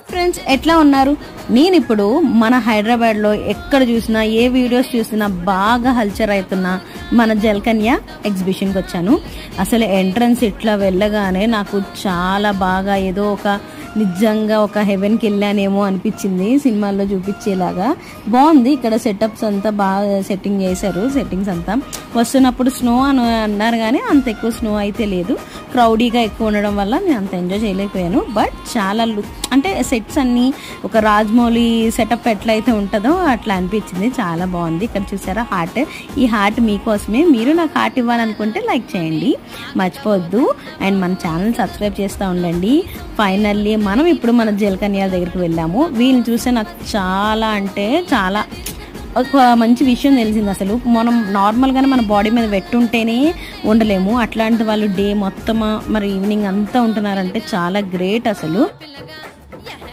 Friends ఎట్లా ఉన్నారు? నేను ఇప్పుడు మన హైదరాబాద్లో ఎక్కడ చూసినా ఏ వీడియోస్ చూసినా బాగా హల్చర్ అవుతున్న మన జల్కన్య ఎగ్జిబిషన్కి వచ్చాను. అసలు ఎంట్రన్స్ ఇట్లా వెళ్ళగానే నాకు చాలా బాగా ఏదో ఒక నిజంగా ఒక హెవెన్కి వెళ్ళానేమో అనిపించింది. సినిమాల్లో చూపించేలాగా బాగుంది. ఇక్కడ సెటప్స్ అంతా బాగా సెట్టింగ్ చేశారు. సెట్టింగ్స్ అంతా వస్తున్నప్పుడు స్నో అని అన్నారు కానీ అంత ఎక్కువ స్నో అయితే లేదు. క్రౌడీగా ఎక్కువ ఉండడం వల్ల నేను అంత ఎంజాయ్ చేయలేకపోయాను. బట్ చాలా అంటే సెట్స్ అన్నీ ఒక రాజమౌళి సెటప్ ఎట్లయితే ఉంటుందో అట్లా అనిపించింది. చాలా బాగుంది. ఇక్కడ చూసారా హార్ట్, ఈ హార్ట్ మీకోసమే. మీరు నాకు హార్ట్ ఇవ్వాలనుకుంటే లైక్ చేయండి, మర్చిపోవద్దు. అండ్ మన ఛానల్ సబ్స్క్రైబ్ చేస్తూ ఉండండి. ఫైనల్లీ మనం ఇప్పుడు మన జల్కన్య దగ్గరికి వెళ్ళాము. వీళ్ళని చూస్తే నాకు చాలా అంటే చాలా ఒక మంచి విషయం తెలిసింది. అసలు మనం నార్మల్గానే మన బాడీ మీద పెట్టుంటేనే ఉండలేము, అట్లాంటి వాళ్ళు డే మొత్తం మరి ఈవినింగ్ అంతా ఉంటున్నారంటే చాలా గ్రేట్ అసలు.